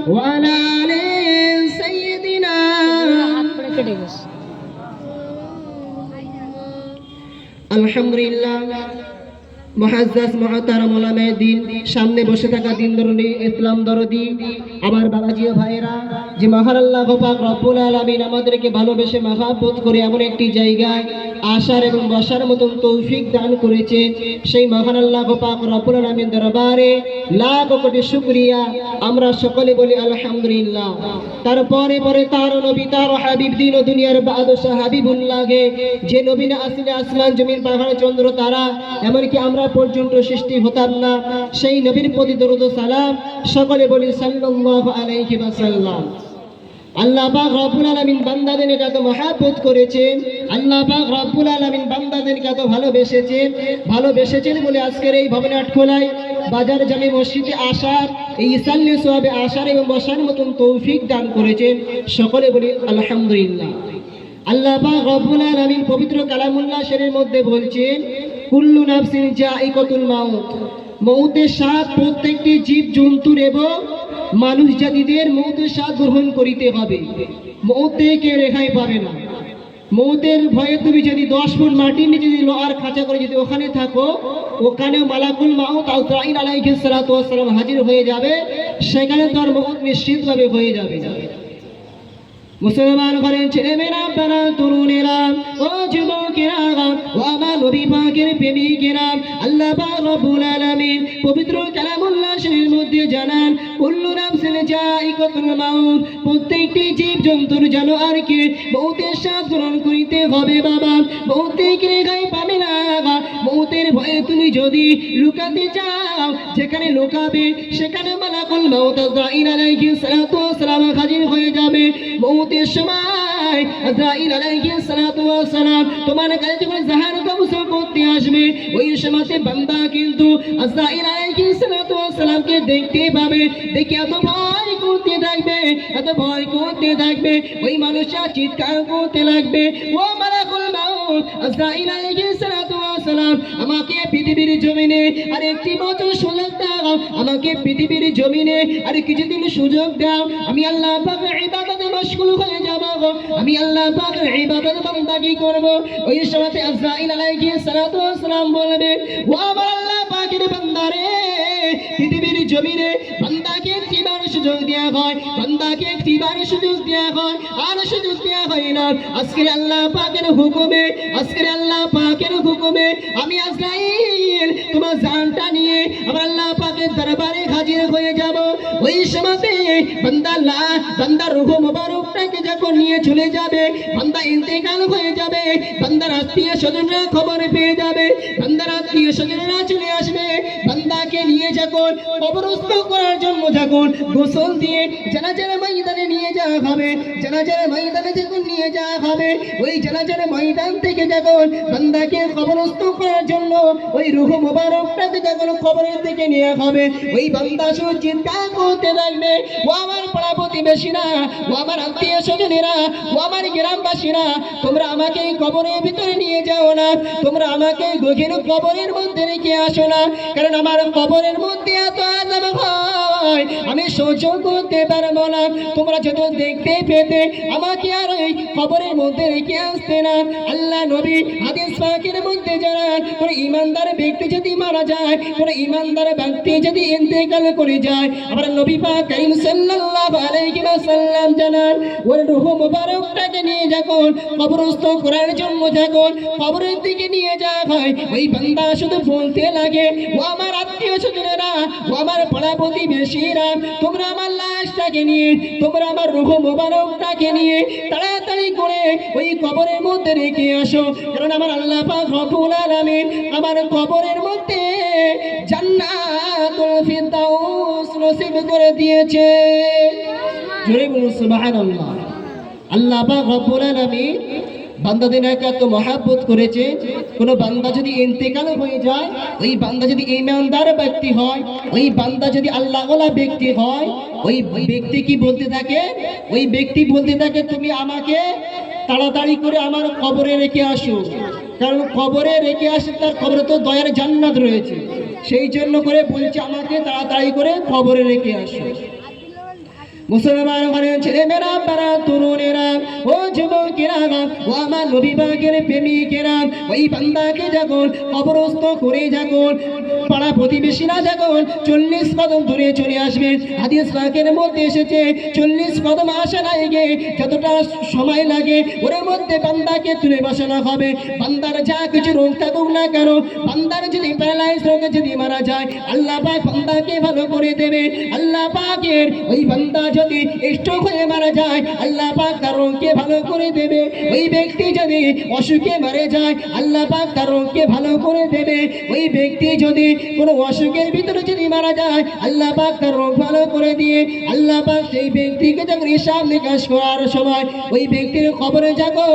وعلى آل سيدنا আলহামদুলিল্লাহ। মুআজ্জাজ মুহতারাম উলামায়ে দ্বীন, সামনে বসে থাকা দিন দরদি ইসলাম দরদি আমার বাবাজি ও ভাইয়েরা, যে মহান আল্লাহ পাক রব্বুল আলামিন আমাদেরকে ভালোবেসে মহব্বত করে এমন একটি জায়গায় আসার এবং বসার মতন তৌফিক দান করেছেন, সেই মহান আল্লাহ পাক রব্বুল আলামিন দরবারে লাখ কোটি শুকরিয়া। আমরা সকলে বলি আলহামদুলিল্লাহ। তারপরে পরে তার নবী, তার হাবিব, দিন ও দুনিয়ার বাদশাহ হাবিবুল্লাহকে, যে নবী না আসলে আসমান জমিন পাহাড় চন্দ্র তারা এমনকি আমরা পর্যন্ত সৃষ্টি হতাম না, সেই নবীর প্রতি দরুদ ও সালাম সকলে বলি সাল্লাল্লাহু আলাইহি ওয়াসাল্লাম। আল্লাহ পাক রব্বুল আলামিন বান্দাদেরকে এত মহব্বত করেছেন, আল্লাহ পাক রব্বুল আলামিন বান্দাদেরকে এত ভালোবেসেছেন বলে আজকের এই ভবনে আটখোলায় বাজার জামে মসজিদে আসার, এই ইসাল্লি সোয়াবে আসার এবং বসার মতন তৌফিক দান করেছেন, সকলে বলি আলহামদুলিল্লাহ। আল্লাহ পাক রব্বুল আলামিন পবিত্র কালামুল্লাহ শরীফের মধ্যে বলছেন, কুল্লু নাফসিন যায়িকাতুল মাউত, মউতের স্বাদ প্রত্যেকটি জীব জন্তুর এবং মানুষ জাতিদের মউতের স্বাদ গ্রহণ করিতে হবে। মউত থেকে রেহাই পাবে না। মউতের ভয়ে তুমি যদি 10 ফুট মাটির নিচে যদি লোহার খাঁচা করে যদি ওখানে থাকো, ওখানেও মালাকুল মাউত আজরাইল আলাইহিস সালাতু ওয়াস সালাম হাজির হয়ে যাবে, সেখানে তোর মউত নিশ্চিতভাবে হয়ে যাবে। মুসলমান ঘরের ছেলেমেয়েরা, আপনারা তরুণেরা, ও যুবকেরা, ও আমার নবী পাকের প্রেমিকেরা, আল্লাহ পাক রব্বুল আলামিন পবিত্র কালামুল্লাহ শরীফের মধ্যে জানান, কুল্লু নাফসিন যায়িকাতুল মাউত, প্রত্যেকটি জীব জন্তুর জানোয়ারকে মউতের স্বাদ গ্রহণ করিতে হবে বাবা, মউত থেকে রেহাই পাবে না। মউতের ভয়ে তুমি যদি লুকাতে চাও, যেখানে লুকাবে সেখানে মালাকুল মাউত আজরাইল আলাইহিস সালাতু ওয়াস সালাম হাজির হয়ে যাবে। মউতের সময় আজরাইল আলাইহিস সালাতু ওয়াস সালাম তোমার কাছে যখন জাহান কবজ করতে আসবে, ওই সময়তে বান্দা কিন্তু আজরাইল আলাইহিস সালাতু ওয়াস সালামকে দেখতে পাবে, দেখে এত ভয় করতে থাকবে, ওই মানুষটা চিৎকার করতে লাগবে, ও মালাকুল মাউত আজরাইল আলাইহিস সালাতু ওয়াস সালাম, আমাকে পৃথিবীর জমিনে আর একটি বছর সুযোগ দাও, আমাকে পৃথিবীর জমিনে আর কিছুদিন সুযোগ দাও, আমি আল্লাহ পাকের ইবাদতে মশগুল হয়ে যাব, আমি আল্লাহ পাকের ইবাদত বান্দাগি করব। ওই সময়তে আজরাইল আলাইহিস সালাতু ওয়াস সালাম বলবে, ও আমার আল্লাহ পাকের বান্দারে, পৃথিবীর জমিনে বান্দাকে একটিবার সুযোগ দেয়া হয়, বান্দাকে একটিবার সুযোগ দেয়া হয়, আর সুযোগ দেয়া হয় না। আজকের আল্লাহ পাকের হুকুমে, আজকের আল্লাহ পাকের হুকুমে আমি আজরাইল তোমার জানটা নিয়ে আমার আল্লাহ পাকের দরবারে হাজির হয়ে যাব। ওই সময়তে বান্দার রূহ মুবারকটাকে যখন নিয়ে চলে যাবে, বান্দা ইন্তেকাল হয়ে যাবে, বান্দার আত্মীয় স্বজনরা খবর পেয়ে যাবে, বান্দার আত্মীয় স্বজনরা চলে আসবে, বান্দাকে নিয়ে যখন কবরস্থ করার জন্য যখন গোসল দিয়ে জানাজার ময়দানে নিয়ে যাওয়া হবে, জানাজার ময়দানে যখন নিয়ে যাওয়া হবে, ওই জানাজার ময়দান থেকে যখন বান্দাকে কবরস্থ করার জন্য ওই রূহ মুবারকটাকে যখন কবরের থেকে নিয়ে হবে, ওই বান্দা শুধু চিৎকার করতে থাকবে, ও আমার পাড়া প্রতিবেশীরা, ও আমার আত্মীয় স্বজনেরা, ও আমার গ্রামবাসীরা, তোমরা আমাকে এই কবরের ভিতরে নিয়ে যাও না, তোমরা আমাকে গভীর কবরের মধ্যে রেখে আসো না, কারণ আমার কবরের মধ্যে এত আযাব হয় আমি সহ্য করতে পারবো না। তোমরা যত দেখতে পেতে আমাকে আর এই কবরের মধ্যে রেখে আসতে না। আল্লাহ নবী হাদিস পাকের মধ্যে জানান, কোন ইমানদার ব্যক্তি যদি মারা যায়, কোন ইমানদার ব্যক্তি যদি ইন্তেকাল করে যায়, আমার নবী পাক কারীম সাল্লাল্লাহু আলাইহি ওয়াসাল্লাম জানান, ওর রূহ মুবারকটাকে নিয়ে যখন কবরস্থ করার জন্য যখন কবরের দিকে নিয়ে যাওয়া হয়, ওই বান্দা শুধু বলতে লাগে, ও আমার আত্মীয় স্বজনেরা, ও আমার পাড়া প্রতিবেশীরা, তোমরা আমার লাশটাকে নিয়ে, তোমরা আমার রূহ মুবারকটাকে নিয়ে তাড়াতাড়ি করে ওই কবরের মধ্যে রেখে আসো, কারণ আমার আল্লাহ পাক রব্বুল আলামিন আমার কবরের মধ্যে জান্নাতুল ফিরদাউস নসিব করে দিয়েছে। জোরে বলুন সুবহানাল্লাহ। আল্লাহ পাক রব্বুল আলামিন বান্দাদের এত মহব্বত করেছে, কোন বান্দা যদি ইন্তেকাল হয়ে যায়, ওই বান্দা যদি ঈমানদার ব্যক্তি হয়, ওই বান্দা যদি আল্লাহওয়ালা ব্যক্তি হয়, ওই ব্যক্তি কি বলতে থাকে, ওই ব্যক্তি বলতে থাকে, তুমি আমাকে তাড়াতাড়ি করে আমার কবরে রেখে আসো, কারণ কবরে রেখে আসে, তার কবরে তো দয়ার জান্নাত রয়েছে, সেই জন্য করে বলছে আমাকে তাড়াতাড়ি করে কবরে রেখে আসো। মুসলমান ঘরের ছেলেমেয়েরা, আপনারা তরুণেরা, ও যুবকেরা, ও আমার নবী পাকের প্রেমিকেরা, ওই বান্দাকে যখন কবরস্থ করে যখন পাড়া প্রতিবেশীরা যখন 40 কদম দূরে চলে আসবে, হাদিস পাকের মধ্যে এসেছে 40 কদম আসার আগে যতটা সময় লাগে ওর মধ্যে বান্দাকে তুলে বসানো হবে। বান্দার যা কিছু রোগ থাকুক না কেন, বান্দার যদি প্যারালাইজ রোগে যদি মারা যায়, আল্লাহ পাক বান্দাকে ভালো করে দেবে। আল্লাহ পাকের ওই বান্দা যদি স্ট্রোক হয়ে মারা যায়, আল্লাহ পাক তার রোগকে ভালো করে দেবে। ওই ব্যক্তি যদি অসুখে মারা যায়, আল্লাহ পাক তার রোগকে ভালো করে দেবে। ওই ব্যক্তি যদি কোনো অসুখের ভিতরে যদি মারা যায়, আল্লাহ পাক তার রোগ ভালো করে দিয়ে আল্লাহ পাক সেই ব্যক্তিকে যখন হিসাব নিকাশ করার সময় ওই ব্যক্তির কবরে যাবো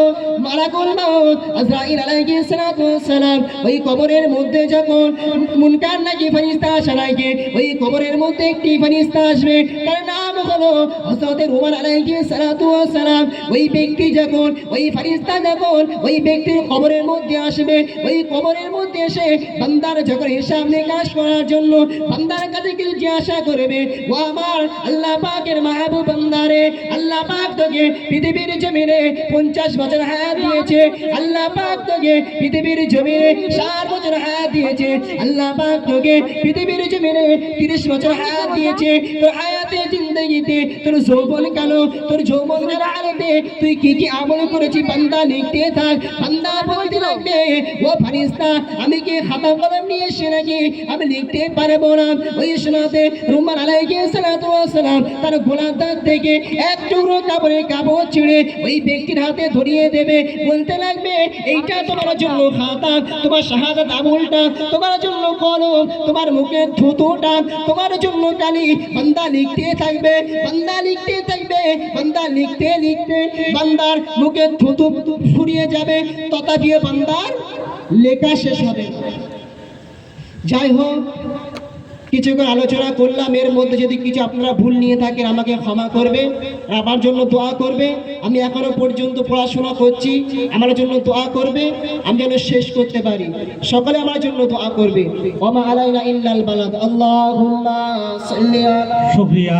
মালাকুল মাউত আজরাইল আলাইহিস সালাতু ওয়াস সালাম ওই কবরের মধ্যে যখন মুনকার নাকি ফেরেশতা আসে নাকি, ওই কবরের মধ্যে একটি ফেরেশতা আসবে, তার নাম হলো হযরত ওমর আলাইহিস সালাতু ওয়াস সালাম। ওই ব্যক্তি যখন ওই ফেরেশতা যখন ওই ব্যক্তির কবরের মধ্যে আসবে, ওই কবরের মধ্যে এসে বান্দার যখন হিসাব নিকাশ করার জন্য বান্দার কাছে কিছু জিজ্ঞাসা করবে, ও আমার আল্লাহ পাকের মাহবুব বান্দারে, আল্লাহ পাক তোকে পৃথিবীর জমিনে 50 বছর হায়াত দিয়েছে, আল্লাহ পাক তোকে পৃথিবীর জমিনে 60 বছর হায়াত দিয়েছে, আল্লাহ পাক তোকে পৃথিবীর জমিনে 30 বছর হায়াত দিয়েছে। তোর হায়াতে জিন্দেগিতে তোর যৌবন কালো, তোর যৌবন হারাতে তুই কি কি আমল করেছিস বান্দা লিখতে থাক। বান্দা বলতে লাগবে, ও ফেরেশতা আমি কি খাতা কলম নিয়ে এসে নাকি আমি লিখতে পারবো না। ওই শোনাতে রুমান আলাইহিস সালাতু ওয়াস সালাম তার গোলার দাঁত থেকে এক টুকরো কাপড় ছিঁড়ে ওই ব্যক্তির হাতে ধরিয়ে দেবে, বলতে লাগবে এইটা তোমার জন্য খাতা, তোমার শাহাদাত আমলটা, তোমার জন্য কলম, তোমার মুখের থুতুটা, তোমার জন্য কালি। বান্দা লিখতে থাকবে, বান্দা লিখতে থাকবে, বান্দা লিখতে লিখতে বান্দার মুখের থুতু ফুরিয়ে যাবে, তথাপিও বান্দার লেখা শেষ হবে। যাই হোক, কিছু করে আলোচনা করলাম, এর মধ্যে যদি কিছু আপনারা ভুল নিয়ে থাকেন আমাকে ক্ষমা করবে, আমার জন্য দোয়া করবে। আমি এখনো পর্যন্ত পড়াশোনা করছি, আমার জন্য দোয়া করবে, আমি যেন শেষ করতে পারি। সকলে আমার জন্য দোয়া করবে। ওমা আলাইনা ইল্লাল বালাগ। আল্লাহুম্মা সাল্লি আলা। শুকরিয়া।